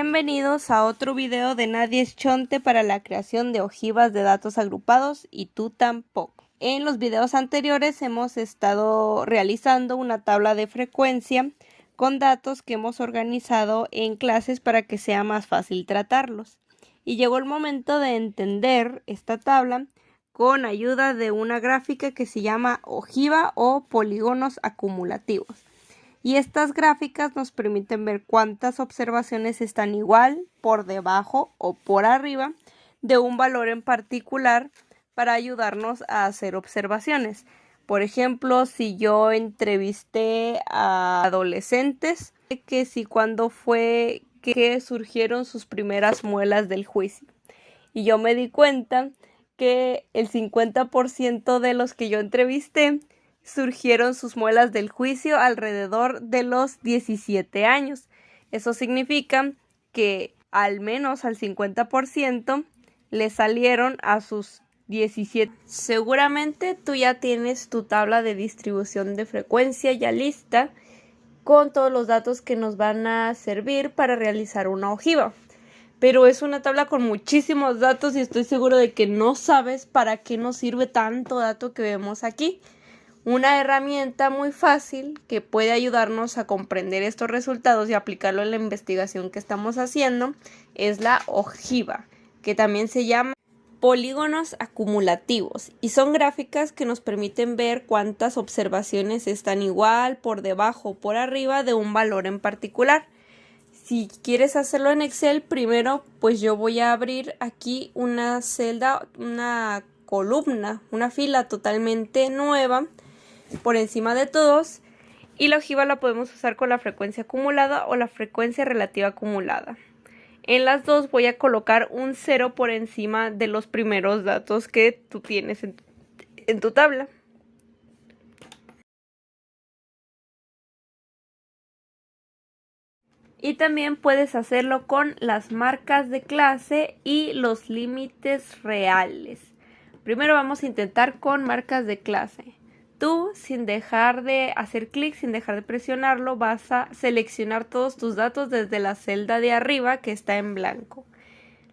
Bienvenidos a otro video de Nadie es Chonte para la creación de ojivas de datos agrupados y tú tampoco. En los videos anteriores hemos estado realizando una tabla de frecuencia con datos que hemos organizado en clases para que sea más fácil tratarlos. Y llegó el momento de entender esta tabla con ayuda de una gráfica que se llama ojiva o polígonos acumulativos. Y estas gráficas nos permiten ver cuántas observaciones están igual, por debajo o por arriba de un valor en particular para ayudarnos a hacer observaciones. Por ejemplo, si yo entrevisté a adolescentes, que si cuándo fue que surgieron sus primeras muelas del juicio. Y yo me di cuenta que el 50% de los que yo entrevisté surgieron sus muelas del juicio alrededor de los 17 años. Eso significa que al menos al 50% le salieron a sus 17. Seguramente tú ya tienes tu tabla de distribución de frecuencia ya lista con todos los datos que nos van a servir para realizar una ojiva. Pero es una tabla con muchísimos datos y estoy seguro de que no sabes para qué nos sirve tanto dato que vemos aquí. Una herramienta muy fácil que puede ayudarnos a comprender estos resultados y aplicarlo en la investigación que estamos haciendo es la ojiva, que también se llama polígonos acumulativos, y son gráficas que nos permiten ver cuántas observaciones están igual, por debajo o por arriba de un valor en particular. Si quieres hacerlo en Excel, primero pues yo voy a abrir aquí una celda, una columna, una fila totalmente nueva por encima de todos, y la ojiva la podemos usar con la frecuencia acumulada o la frecuencia relativa acumulada. En las dos voy a colocar un 0 por encima de los primeros datos que tú tienes en tu tabla. Y también puedes hacerlo con las marcas de clase y los límites reales. Primero vamos a intentar con marcas de clase. Tú, sin dejar de hacer clic, sin dejar de presionarlo, vas a seleccionar todos tus datos desde la celda de arriba que está en blanco.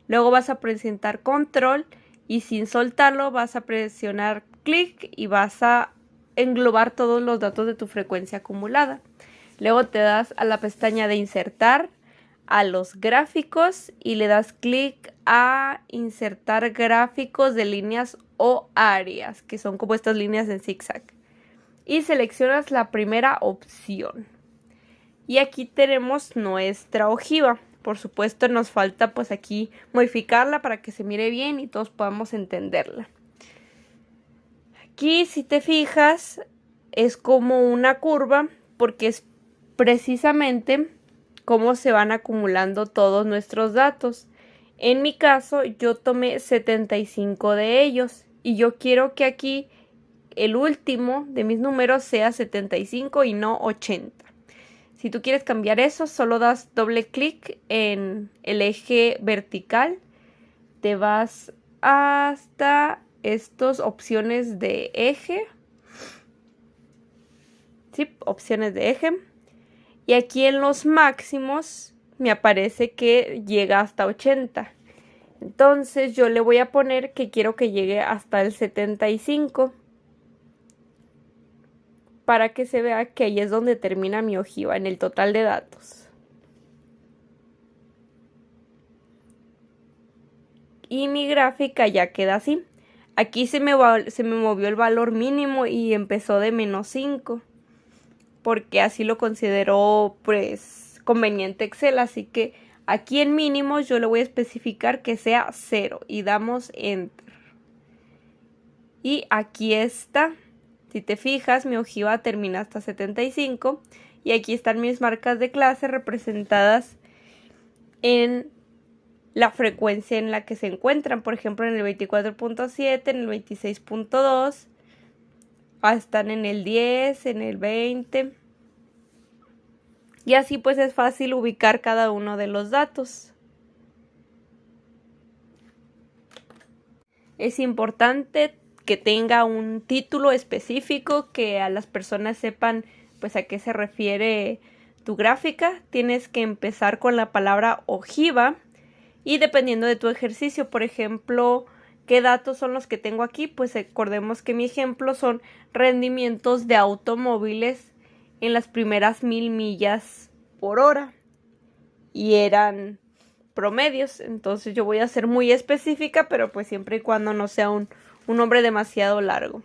Luego vas a presionar control y sin soltarlo vas a presionar clic y vas a englobar todos los datos de tu frecuencia acumulada. Luego te das a la pestaña de insertar, a los gráficos y le das clic a insertar gráficos de líneas o áreas, que son como estas líneas en zigzag. Y seleccionas la primera opción. Y aquí tenemos nuestra ojiva. Por supuesto nos falta pues aquí modificarla para que se mire bien y todos podamos entenderla. Aquí si te fijas es como una curva porque es precisamente cómo se van acumulando todos nuestros datos. En mi caso yo tomé 75 de ellos y yo quiero que aquí el último de mis números sea 75 y no 80. Si tú quieres cambiar eso, solo das doble clic en el eje vertical, te vas hasta estas opciones de eje, ¿sí? Opciones de eje. Y aquí en los máximos me aparece que llega hasta 80. Entonces yo le voy a poner que quiero que llegue hasta el 75. Para que se vea que ahí es donde termina mi ojiva en el total de datos. Y mi gráfica ya queda así. Aquí se me movió el valor mínimo y empezó de -5. Porque así lo consideró pues conveniente Excel, así que aquí en mínimos yo le voy a especificar que sea 0 y damos enter. Y aquí está, si te fijas mi ojiva termina hasta 75 y aquí están mis marcas de clase representadas en la frecuencia en la que se encuentran, por ejemplo en el 24.7, en el 26.2. Están en el 10, en el 20. Y así pues es fácil ubicar cada uno de los datos. Es importante que tenga un título específico, que a las personas sepan pues a qué se refiere tu gráfica, tienes que empezar con la palabra ojiva y dependiendo de tu ejercicio, por ejemplo, ¿qué datos son los que tengo aquí? Pues recordemos que mi ejemplo son rendimientos de automóviles en las primeras 1000 millas por hora y eran promedios, entonces yo voy a ser muy específica, pero pues siempre y cuando no sea un nombre demasiado largo.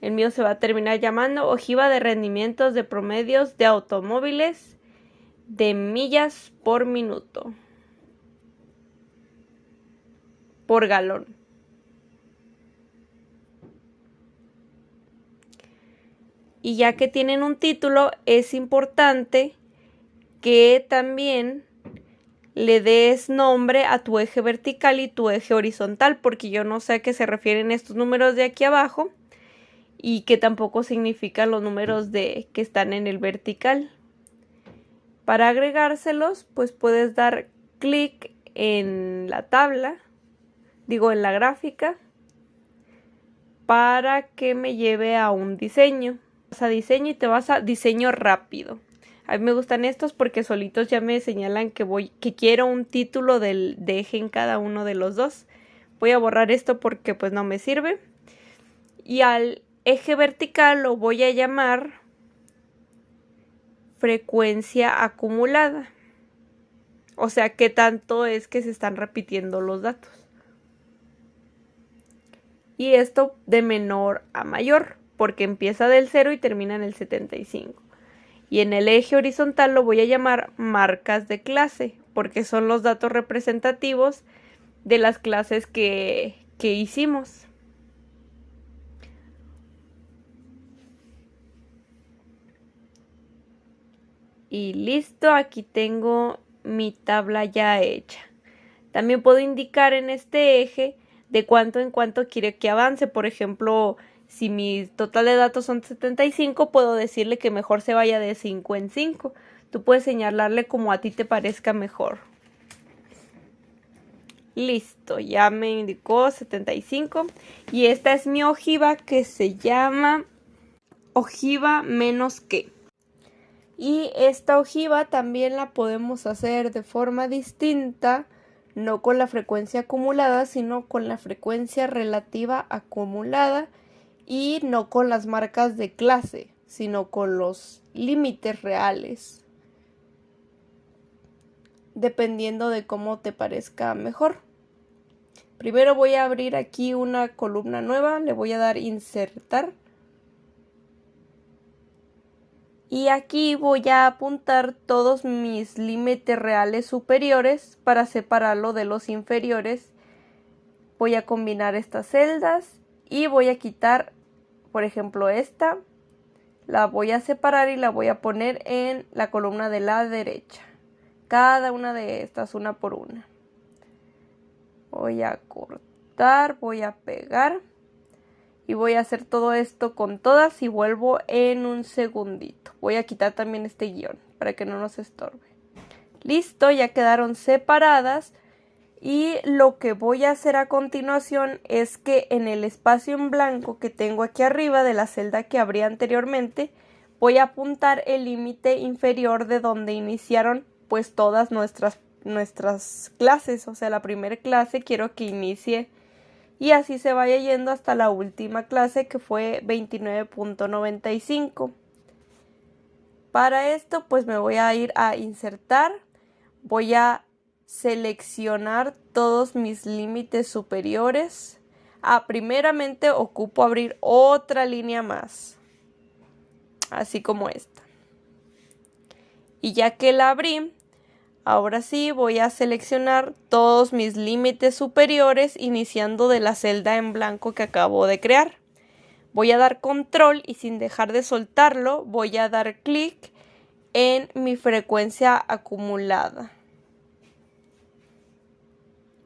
El mío se va a terminar llamando ojiva de rendimientos de promedios de automóviles de millas por minuto. Por galón. Y ya que tienen un título, es importante que también le des nombre a tu eje vertical y tu eje horizontal, porque yo no sé a qué se refieren estos números de aquí abajo y que tampoco significan los números que están en el vertical. Para agregárselos, pues puedes dar clic en la tabla, en la gráfica, para que me lleve a un diseño. Vas a diseño y te vas a diseño rápido. A mí me gustan estos porque solitos ya me señalan que quiero un título de eje en cada uno de los dos. Voy a borrar esto porque pues no me sirve. Y al eje vertical lo voy a llamar frecuencia acumulada. O sea, qué tanto es que se están repitiendo los datos. Y esto de menor a mayor, porque empieza del 0 y termina en el 75. Y en el eje horizontal lo voy a llamar marcas de clase, porque son los datos representativos de las clases que hicimos. Y listo, aquí tengo mi tabla ya hecha. También puedo indicar en este eje de cuánto en cuánto quiero que avance. Por ejemplo, si mi total de datos son 75, puedo decirle que mejor se vaya de 5 en 5. Tú puedes señalarle como a ti te parezca mejor. Listo, ya me indicó 75. Y esta es mi ojiva que se llama ojiva menos que. Y esta ojiva también la podemos hacer de forma distinta, no con la frecuencia acumulada, sino con la frecuencia relativa acumulada. Y no con las marcas de clase, sino con los límites reales. Dependiendo de cómo te parezca mejor. Primero voy a abrir aquí una columna nueva, le voy a dar insertar. Y aquí voy a apuntar todos mis límites reales superiores para separarlo de los inferiores. Voy a combinar estas celdas y voy a quitar, por ejemplo, esta. La voy a separar y la voy a poner en la columna de la derecha. Cada una de estas, una por una. Voy a cortar, voy a pegar. Y voy a hacer todo esto con todas y vuelvo en un segundito. Voy a quitar también este guión para que no nos estorbe. Listo, ya quedaron separadas. Y lo que voy a hacer a continuación es que en el espacio en blanco que tengo aquí arriba de la celda que abrí anteriormente, voy a apuntar el límite inferior de donde iniciaron pues todas nuestras clases. O sea, la primera clase quiero que inicie y así se vaya yendo hasta la última clase que fue 29.95. Para esto pues me voy a ir a insertar, voy a seleccionar todos mis límites superiores. Primeramente ocupo abrir otra línea más, así como esta. Y ya que la abrí, ahora sí voy a seleccionar todos mis límites superiores iniciando de la celda en blanco que acabo de crear. Voy a dar control y sin dejar de soltarlo voy a dar clic en mi frecuencia acumulada.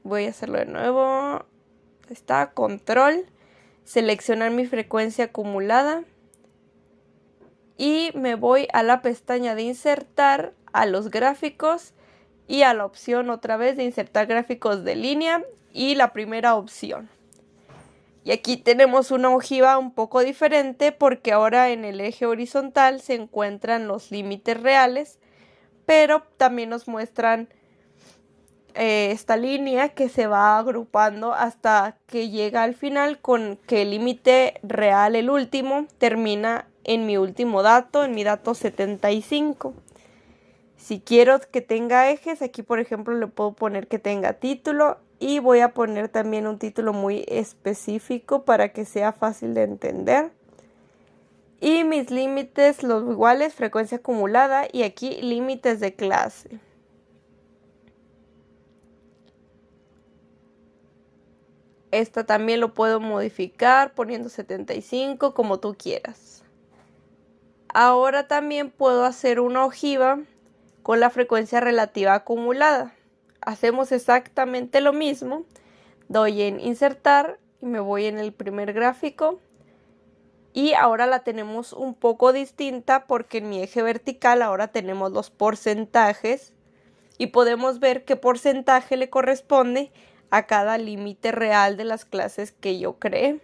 Voy a hacerlo de nuevo. Está, control, seleccionar mi frecuencia acumulada y me voy a la pestaña de insertar, a los gráficos y a la opción otra vez de insertar gráficos de línea y la primera opción. Y aquí tenemos una ojiva un poco diferente porque ahora en el eje horizontal se encuentran los límites reales, pero también nos muestran esta línea que se va agrupando hasta que llega al final con que el límite real, el último, termina en mi último dato, en mi dato 75. Si quiero que tenga ejes, aquí por ejemplo le puedo poner que tenga título y voy a poner también un título muy específico para que sea fácil de entender. Y mis límites los iguales, frecuencia acumulada y aquí límites de clase. Esta también lo puedo modificar poniendo 75 como tú quieras. Ahora también puedo hacer una ojiva con la frecuencia relativa acumulada. Hacemos exactamente lo mismo. Doy en insertar y me voy en el primer gráfico. Y ahora la tenemos un poco distinta porque en mi eje vertical ahora tenemos los porcentajes. Y podemos ver qué porcentaje le corresponde a cada límite real de las clases que yo creé.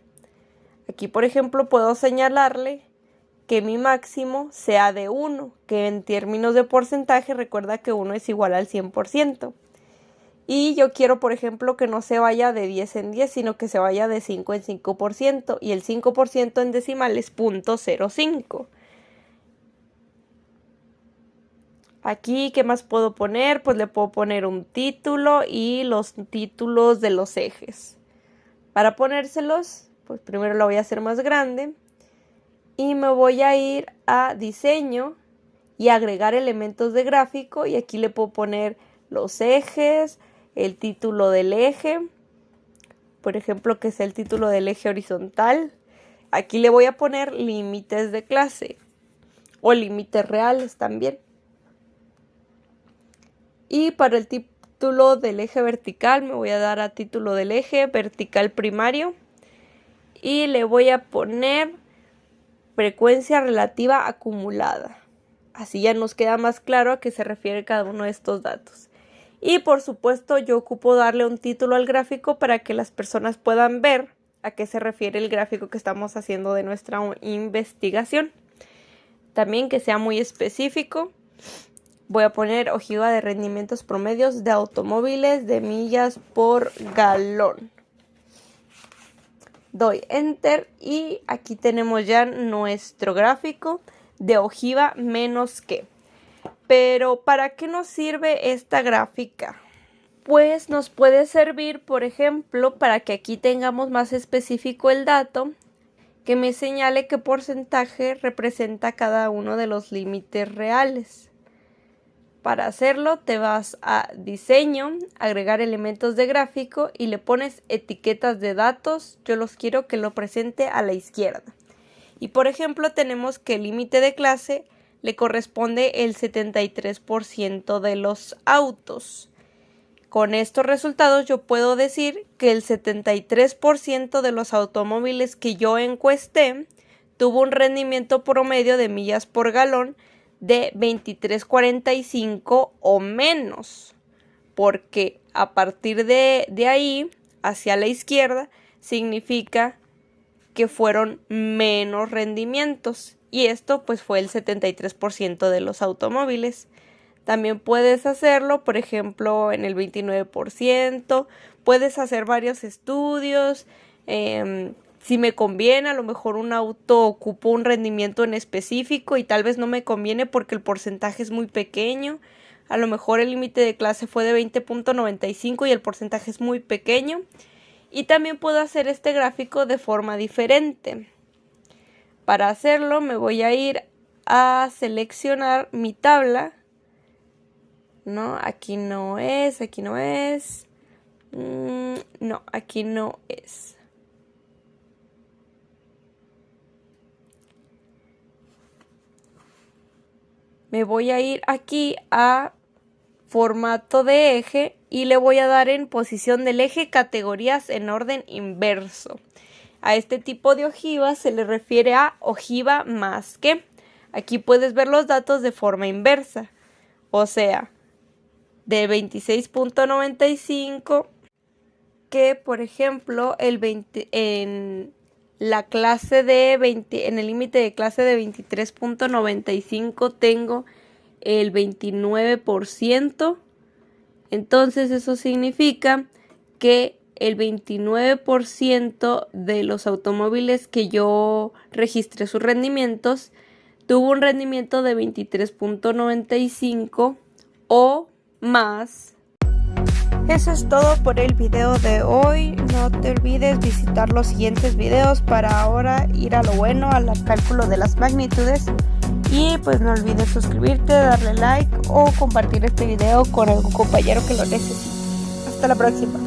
Aquí por ejemplo puedo señalarle que mi máximo sea de 1, que en términos de porcentaje recuerda que 1 es igual al 100%. Y yo quiero, por ejemplo, que no se vaya de 10 en 10, sino que se vaya de 5 en 5%. Y el 5% en decimal es 0.05. Aquí, ¿qué más puedo poner? Pues le puedo poner un título y los títulos de los ejes. Para ponérselos, pues primero lo voy a hacer más grande. Y me voy a ir a diseño y agregar elementos de gráfico y aquí le puedo poner los ejes, el título del eje, por ejemplo que es el título del eje horizontal. Aquí le voy a poner límites de clase o límites reales también. Y para el título del eje vertical me voy a dar a título del eje vertical primario y le voy a poner frecuencia relativa acumulada. Así ya nos queda más claro a qué se refiere cada uno de estos datos. Y por supuesto yo ocupo darle un título al gráfico para que las personas puedan ver a qué se refiere el gráfico que estamos haciendo de nuestra investigación. También que sea muy específico. Voy a poner ojiva de rendimientos promedios de automóviles de millas por galón. Doy enter y aquí tenemos ya nuestro gráfico de ojiva menos que. Pero ¿para qué nos sirve esta gráfica? Pues nos puede servir, por ejemplo, para que aquí tengamos más específico el dato, que me señale qué porcentaje representa cada uno de los límites reales. Para hacerlo te vas a diseño, agregar elementos de gráfico y le pones etiquetas de datos. Yo los quiero que lo presente a la izquierda. Y por ejemplo tenemos que el límite de clase le corresponde el 73% de los autos. Con estos resultados yo puedo decir que el 73% de los automóviles que yo encuesté tuvo un rendimiento promedio de millas por galón de 23.45 o menos, porque a partir de ahí hacia la izquierda significa que fueron menos rendimientos y esto pues fue el 73% de los automóviles. También puedes hacerlo, por ejemplo, en el 29%, puedes hacer varios estudios. Si me conviene, a lo mejor un auto ocupa un rendimiento en específico y tal vez no me conviene porque el porcentaje es muy pequeño. A lo mejor el límite de clase fue de 20.95 y el porcentaje es muy pequeño. Y también puedo hacer este gráfico de forma diferente. Para hacerlo me voy a ir a seleccionar mi tabla. No, aquí no es, aquí no es. No, aquí no es. Me voy a ir aquí a formato de eje y le voy a dar en posición del eje categorías en orden inverso. A este tipo de ojiva se le refiere a ojiva más que. Aquí puedes ver los datos de forma inversa, o sea, de 26.95, que, por ejemplo, en el límite de clase de 23.95 tengo el 29%. Entonces eso significa que el 29% de los automóviles que yo registré sus rendimientos tuvo un rendimiento de 23.95 o más. Eso es todo por el video de hoy. No te olvides visitar los siguientes videos para ahora ir a lo bueno, al cálculo de las magnitudes. Y pues no olvides suscribirte, darle like o compartir este video con algún compañero que lo necesite. Hasta la próxima.